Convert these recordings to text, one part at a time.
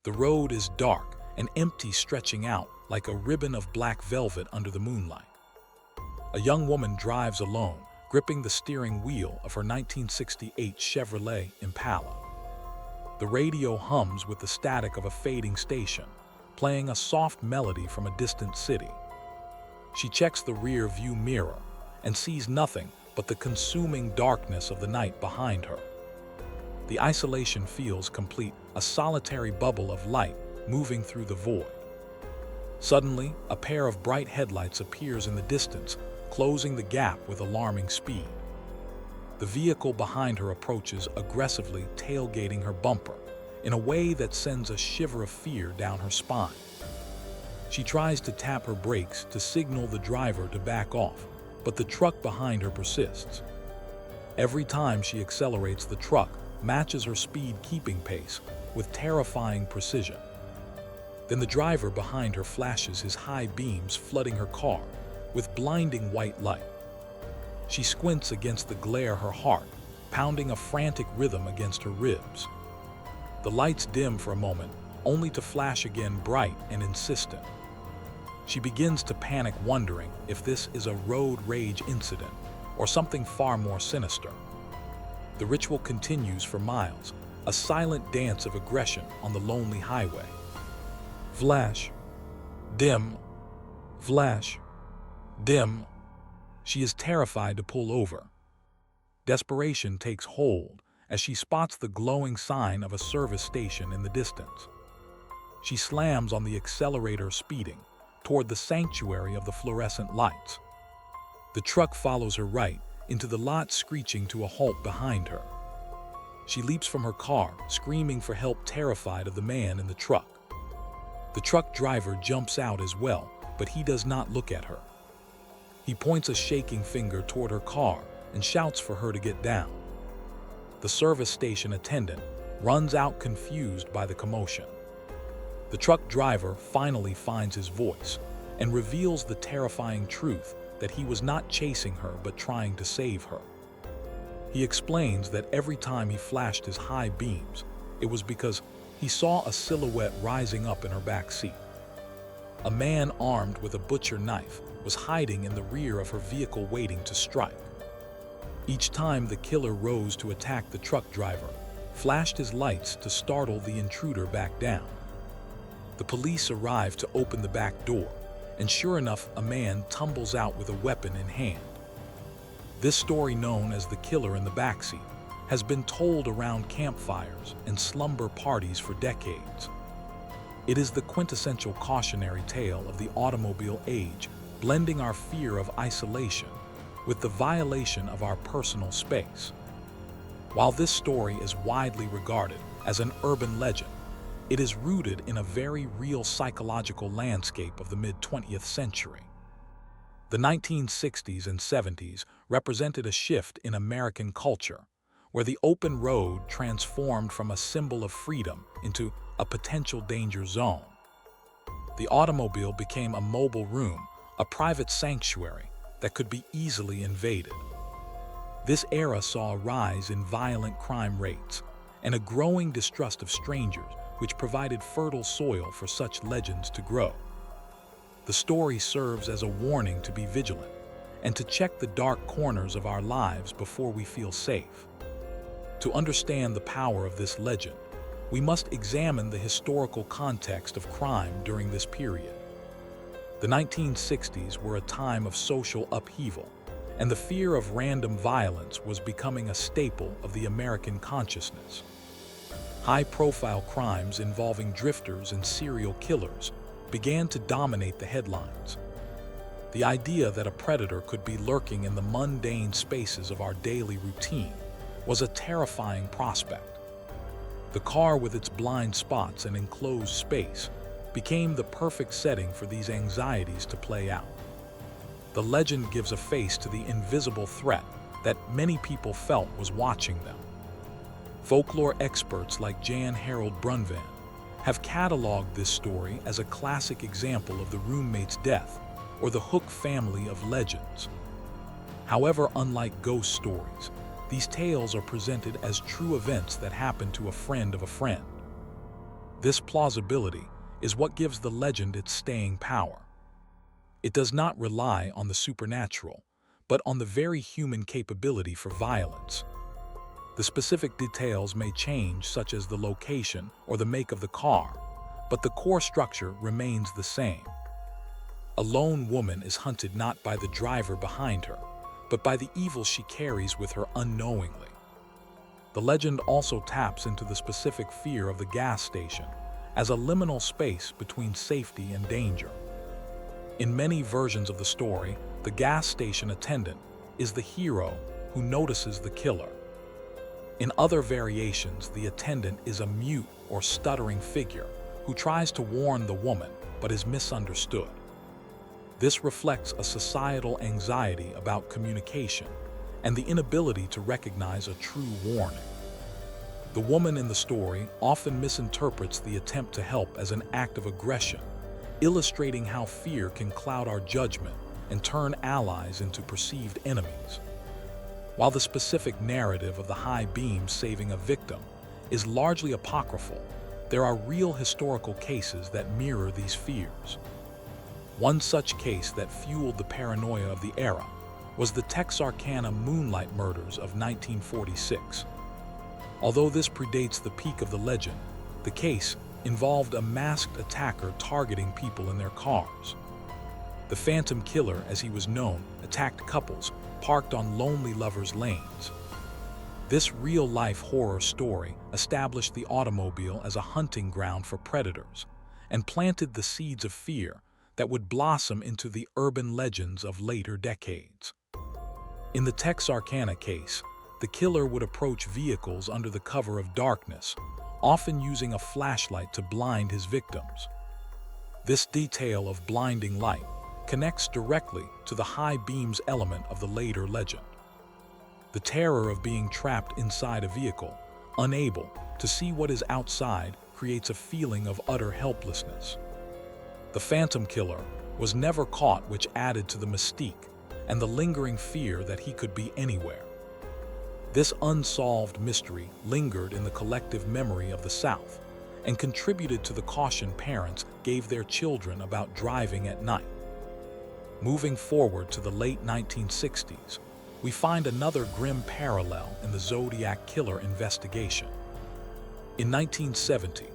The road is dark and empty, stretching out like a ribbon of black velvet under the moonlight. A young woman drives alone, gripping the steering wheel of her 1968 Chevrolet Impala. The radio hums with the static of a fading station, playing a soft melody from a distant city. She checks the rear view mirror and sees nothing but the consuming darkness of the night behind her. The isolation feels complete, a solitary bubble of light moving through the void. Suddenly, a pair of bright headlights appears in the distance, closing the gap with alarming speed. The vehicle behind her approaches aggressively, tailgating her bumper in a way that sends a shiver of fear down her spine. She tries to tap her brakes to signal the driver to back off, but the truck behind her persists. Every time she accelerates, the truck matches her speed, keeping pace with terrifying precision. Then the driver behind her flashes his high beams, flooding her car with blinding white light. She squints against the glare, her heart pounding a frantic rhythm against her ribs. The lights dim for a moment, only to flash again, bright and insistent. She begins to panic, wondering if this is a road rage incident or something far more sinister. The ritual continues for miles, a silent dance of aggression on the lonely highway. Flash, dim, flash, dim. She is terrified to pull over. Desperation takes hold as she spots the glowing sign of a service station in the distance. She slams on the accelerator, speeding toward the sanctuary of the fluorescent lights. The truck follows her right into the lot, screeching to a halt behind her. She leaps from her car, screaming for help, terrified of the man in the truck. The truck driver jumps out as well, but he does not look at her. He points a shaking finger toward her car and shouts for her to get down. The service station attendant runs out, confused by the commotion. The truck driver finally finds his voice and reveals the terrifying truth that he was not chasing her but trying to save her. He explains that every time he flashed his high beams, it was because he saw a silhouette rising up in her back seat. A man armed with a butcher knife was hiding in the rear of her vehicle, waiting to strike. Each time the killer rose to attack, the truck driver flashed his lights to startle the intruder back down. The police arrive to open the back door, and sure enough, a man tumbles out with a weapon in hand. This story, known as the killer in the backseat, has been told around campfires and slumber parties for decades. It is the quintessential cautionary tale of the automobile age, blending our fear of isolation with the violation of our personal space. While this story is widely regarded as an urban legend, it is rooted in a very real psychological landscape of the mid-20th century. The 1960s and 70s represented a shift in American culture, where the open road transformed from a symbol of freedom into a potential danger zone. The automobile became a mobile room, a private sanctuary that could be easily invaded. This era saw a rise in violent crime rates and a growing distrust of strangers, which provided fertile soil for such legends to grow. The story serves as a warning to be vigilant and to check the dark corners of our lives before we feel safe. To understand the power of this legend, we must examine the historical context of crime during this period. The 1960s were a time of social upheaval, and the fear of random violence was becoming a staple of the American consciousness. High-profile crimes involving drifters and serial killers began to dominate the headlines. The idea that a predator could be lurking in the mundane spaces of our daily routine was a terrifying prospect. The car, with its blind spots and enclosed space, became the perfect setting for these anxieties to play out. The legend gives a face to the invisible threat that many people felt was watching them. Folklore experts like Jan Harold Brunvan have cataloged this story as a classic example of the roommate's death or the Hook family of legends. However, unlike ghost stories, these tales are presented as true events that happened to a friend of a friend. This plausibility is what gives the legend its staying power. It does not rely on the supernatural, but on the very human capability for violence. The specific details may change, such as the location or the make of the car, but the core structure remains the same. A lone woman is hunted not by the driver behind her, but by the evil she carries with her unknowingly. The legend also taps into the specific fear of the gas station as a liminal space between safety and danger. In many versions of the story, the gas station attendant is the hero who notices the killer. In other variations, the attendant is a mute or stuttering figure who tries to warn the woman but is misunderstood. This reflects a societal anxiety about communication and the inability to recognize a true warning. The woman in the story often misinterprets the attempt to help as an act of aggression, illustrating how fear can cloud our judgment and turn allies into perceived enemies. While the specific narrative of the high beam saving a victim is largely apocryphal, there are real historical cases that mirror these fears. One such case that fueled the paranoia of the era was the Texarkana Moonlight Murders of 1946. Although this predates the peak of the legend, the case involved a masked attacker targeting people in their cars. The Phantom Killer, as he was known, attacked couples parked on lonely lovers' lanes. This real-life horror story established the automobile as a hunting ground for predators and planted the seeds of fear that would blossom into the urban legends of later decades. In the Texarkana case, the killer would approach vehicles under the cover of darkness, often using a flashlight to blind his victims. This detail of blinding light connects directly to the high beams element of the later legend. The terror of being trapped inside a vehicle, unable to see what is outside, creates a feeling of utter helplessness. The Phantom Killer was never caught, which added to the mystique and the lingering fear that he could be anywhere. This unsolved mystery lingered in the collective memory of the South and contributed to the caution parents gave their children about driving at night. Moving forward to the late 1960s, we find another grim parallel in the Zodiac Killer investigation. In 1970,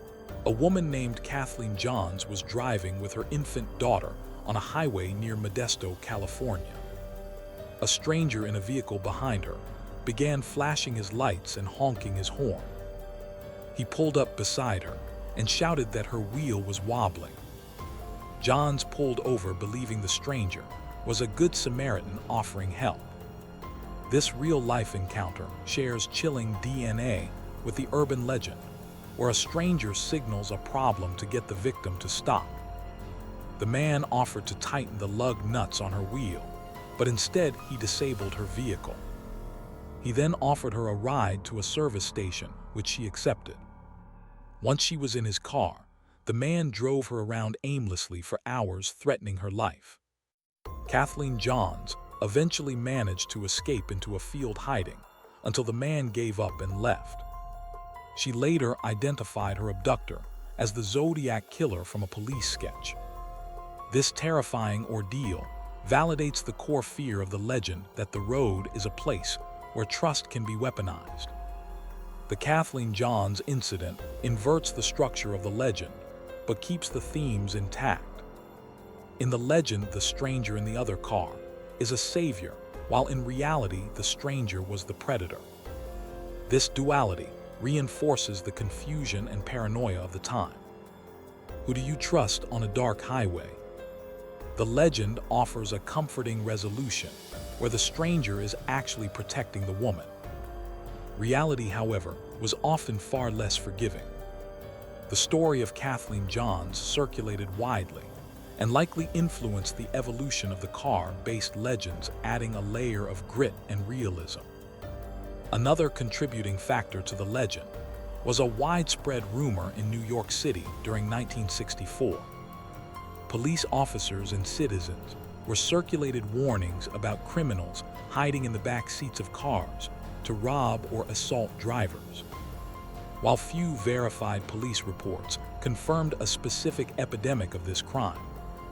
a woman named Kathleen Johns was driving with her infant daughter on a highway near Modesto, California. A stranger in a vehicle behind her began flashing his lights and honking his horn. He pulled up beside her and shouted that her wheel was wobbling. Johns pulled over, believing the stranger was a good Samaritan offering help. This real-life encounter shares chilling DNA with the urban legend, where a stranger signals a problem to get the victim to stop. The man offered to tighten the lug nuts on her wheel, but instead he disabled her vehicle. He then offered her a ride to a service station, which she accepted. Once she was in his car, the man drove her around aimlessly for hours, threatening her life. Kathleen Johns eventually managed to escape into a field hiding until the man gave up and left. She later identified her abductor as the Zodiac Killer from a police sketch. This terrifying ordeal validates the core fear of the legend that the road is a place where trust can be weaponized. The Kathleen Johns incident inverts the structure of the legend, but keeps the themes intact. In the legend, the stranger in the other car is a savior, while in reality, the stranger was the predator. This duality reinforces the confusion and paranoia of the time. Who do you trust on a dark highway? The legend offers a comforting resolution, where the stranger is actually protecting the woman. Reality, however, was often far less forgiving. The story of Kathleen Johns circulated widely and likely influenced the evolution of the car-based legends, adding a layer of grit and realism. Another contributing factor to the legend was a widespread rumor in New York City during 1964. Police officers and citizens were circulated warnings about criminals hiding in the back seats of cars to rob or assault drivers. While few verified police reports confirmed a specific epidemic of this crime.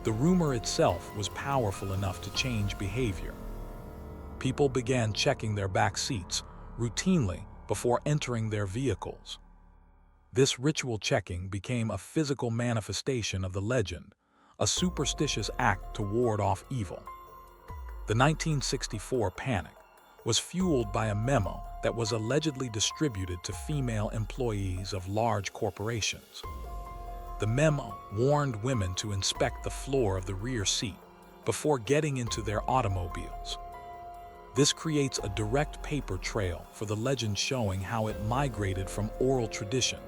The rumor itself was powerful enough to change behavior. People began checking their back seats routinely before entering their vehicles. This ritual checking became a physical manifestation of the legend, a superstitious act to ward off evil. The 1964 panic was fueled by a memo that was allegedly distributed to female employees of large corporations. The memo warned women to inspect the floor of the rear seat before getting into their automobiles. This creates a direct paper trail for the legend, showing how it migrated from oral tradition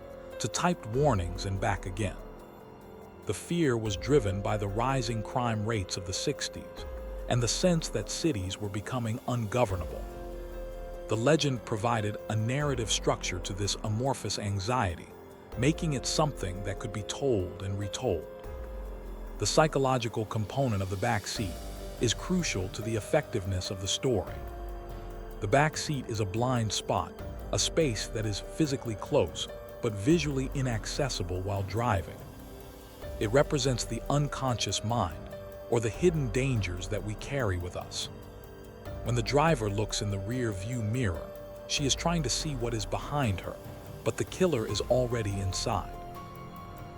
to typed warnings and back again. The fear was driven by the rising crime rates of the 60s and the sense that cities were becoming ungovernable. The legend provided a narrative structure to this amorphous anxiety, making it something that could be told and retold. The psychological component of the backseat is crucial to the effectiveness of the story. The backseat is a blind spot, a space that is physically close but visually inaccessible while driving. It represents the unconscious mind, or the hidden dangers that we carry with us. When the driver looks in the rear view mirror, she is trying to see what is behind her, but the killer is already inside.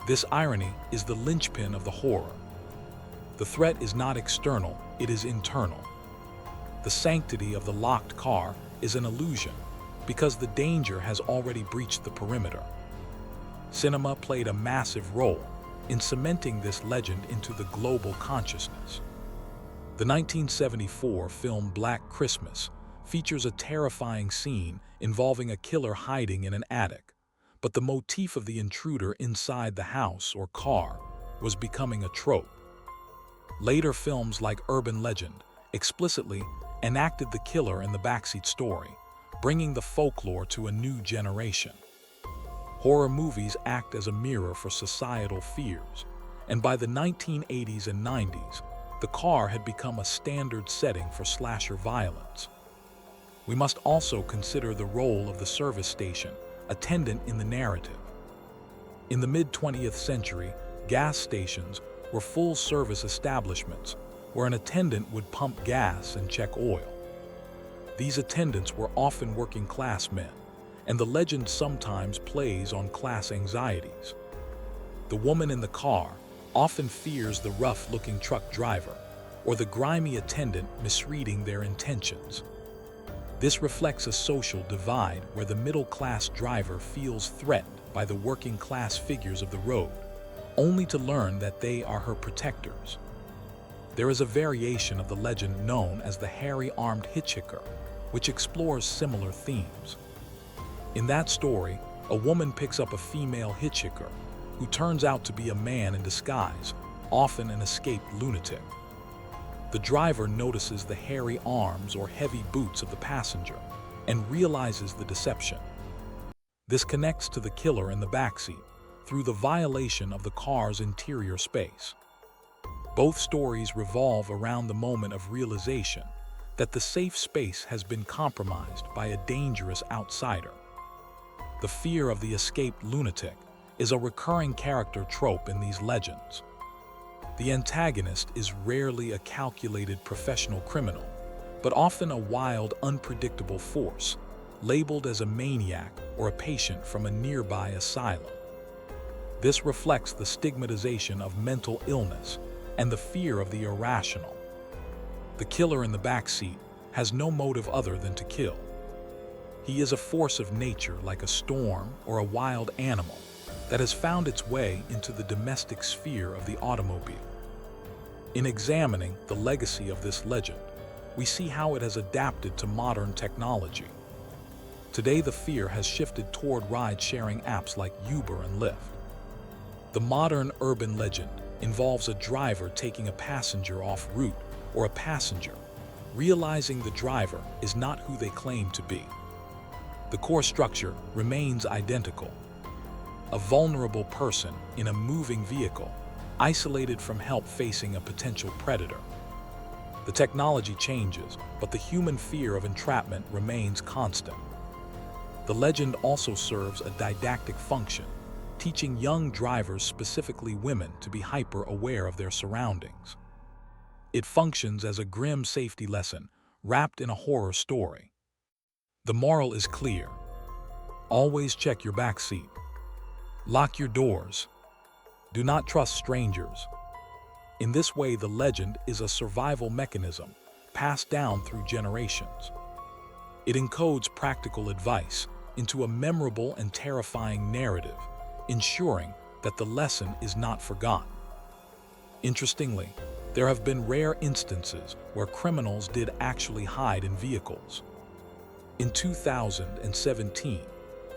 This irony is the linchpin of the horror. The threat is not external, it is internal. The sanctity of the locked car is an illusion because the danger has already breached the perimeter. Cinema played a massive role in cementing this legend into the global consciousness. The 1974 film Black Christmas features a terrifying scene involving a killer hiding in an attic, but the motif of the intruder inside the house or car was becoming a trope. Later films like Urban Legend explicitly enacted the killer in the backseat story, bringing the folklore to a new generation. Horror movies act as a mirror for societal fears, and by the 1980s and 90s, the car had become a standard setting for slasher violence. We must also consider the role of the service station attendant in the narrative. In the mid-20th century, gas stations were full-service establishments where an attendant would pump gas and check oil. These attendants were often working-class men, and the legend sometimes plays on class anxieties. The woman in the car often fears the rough-looking truck driver or the grimy attendant misreading their intentions. This reflects a social divide where the middle-class driver feels threatened by the working-class figures of the road, only to learn that they are her protectors. There is a variation of the legend known as the hairy-armed hitchhiker, which explores similar themes. In that story, a woman picks up a female hitchhiker who turns out to be a man in disguise, often an escaped lunatic. The driver notices the hairy arms or heavy boots of the passenger and realizes the deception. This connects to the killer in the backseat through the violation of the car's interior space. Both stories revolve around the moment of realization that the safe space has been compromised by a dangerous outsider. The fear of the escaped lunatic is a recurring character trope in these legends. The antagonist is rarely a calculated professional criminal, but often a wild, unpredictable force, labeled as a maniac or a patient from a nearby asylum. This reflects the stigmatization of mental illness and the fear of the irrational. The killer in the backseat has no motive other than to kill. He is a force of nature like a storm or a wild animal that has found its way into the domestic sphere of the automobile. In examining the legacy of this legend, we see how it has adapted to modern technology. Today, the fear has shifted toward ride-sharing apps like Uber and Lyft. The modern urban legend involves a driver taking a passenger off route or a passenger realizing the driver is not who they claim to be. The core structure remains identical. A vulnerable person in a moving vehicle, isolated from help facing a potential predator. The technology changes, but the human fear of entrapment remains constant. The legend also serves a didactic function, teaching young drivers, specifically women, to be hyper-aware of their surroundings. It functions as a grim safety lesson wrapped in a horror story. The moral is clear. Always check your backseat. Lock your doors. Do not trust strangers. In this way, the legend is a survival mechanism passed down through generations. It encodes practical advice into a memorable and terrifying narrative, ensuring that the lesson is not forgotten. Interestingly, there have been rare instances where criminals did actually hide in vehicles. In 2017,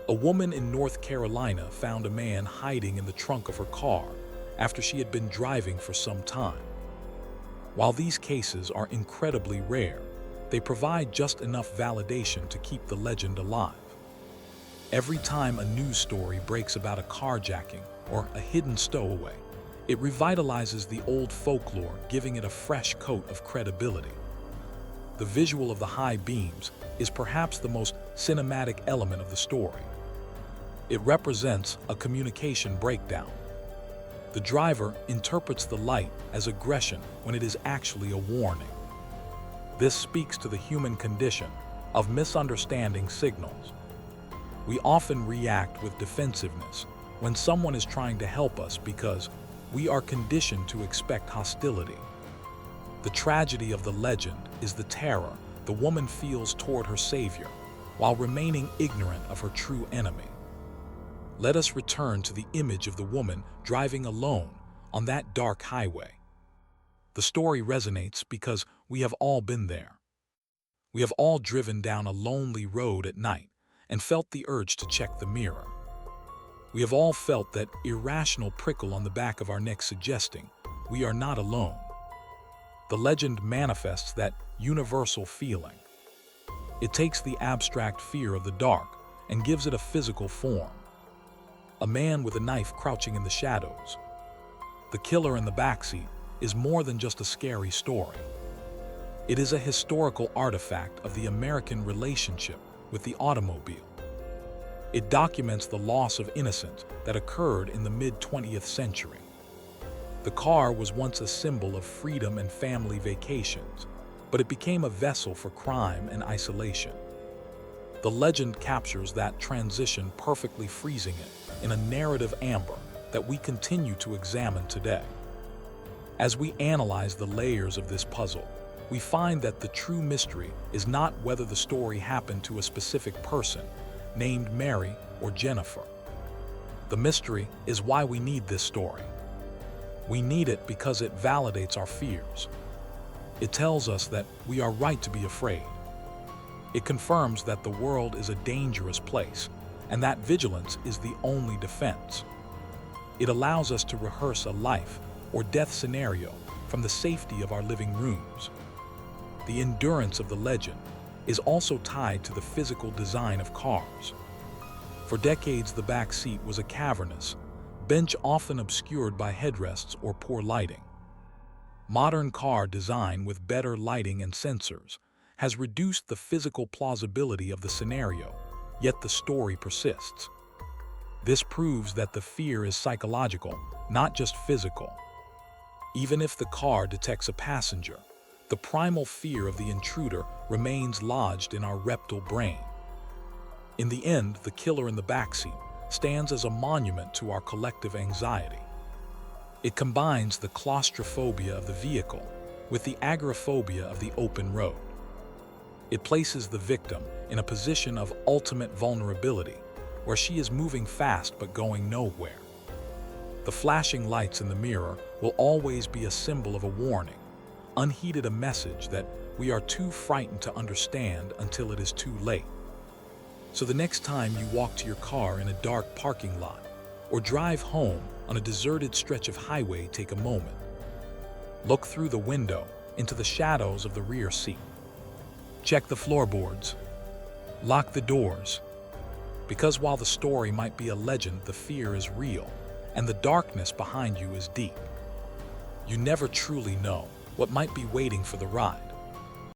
a woman in North Carolina found a man hiding in the trunk of her car after she had been driving for some time. While these cases are incredibly rare, they provide just enough validation to keep the legend alive. Every time a news story breaks about a carjacking or a hidden stowaway, it revitalizes the old folklore, giving it a fresh coat of credibility. The visual of the high beams is perhaps the most cinematic element of the story. It represents a communication breakdown. The driver interprets the light as aggression when it is actually a warning. This speaks to the human condition of misunderstanding signals. We often react with defensiveness when someone is trying to help us because we are conditioned to expect hostility. The tragedy of the legend is the terror the woman feels toward her savior while remaining ignorant of her true enemy. Let us return to the image of the woman driving alone on that dark highway. The story resonates because we have all been there. We have all driven down a lonely road at night and felt the urge to check the mirror. We have all felt that irrational prickle on the back of our neck suggesting we are not alone. The legend manifests that universal feeling. It takes the abstract fear of the dark and gives it a physical form. A man with a knife crouching in the shadows. The killer in the backseat is more than just a scary story. It is a historical artifact of the American relationship with the automobile. It documents the loss of innocence that occurred in the mid-20th century. The car was once a symbol of freedom and family vacations, but it became a vessel for crime and isolation. The legend captures that transition, perfectly freezing it in a narrative amber that we continue to examine today. As we analyze the layers of this puzzle, we find that the true mystery is not whether the story happened to a specific person, named Mary or Jennifer. The mystery is why we need this story. We need it because it validates our fears. It tells us that we are right to be afraid. It confirms that the world is a dangerous place and that vigilance is the only defense. It allows us to rehearse a life or death scenario from the safety of our living rooms. The endurance of the legend is also tied to the physical design of cars. For decades, the back seat was a cavernous bench, often obscured by headrests or poor lighting. Modern car design with better lighting and sensors has reduced the physical plausibility of the scenario, yet the story persists. This proves that the fear is psychological, not just physical. Even if the car detects a passenger, the primal fear of the intruder remains lodged in our reptile brain. In the end, the killer in the backseat stands as a monument to our collective anxiety. It combines the claustrophobia of the vehicle with the agoraphobia of the open road. It places the victim in a position of ultimate vulnerability, where she is moving fast but going nowhere. The flashing lights in the mirror will always be a symbol of a warning, unheeded, a message that we are too frightened to understand until it is too late. So the next time you walk to your car in a dark parking lot or drive home on a deserted stretch of highway, take a moment. Look through the window into the shadows of the rear seat. Check the floorboards. Lock the doors. Because while the story might be a legend, the fear is real, and the darkness behind you is deep. You never truly know what might be waiting for the ride.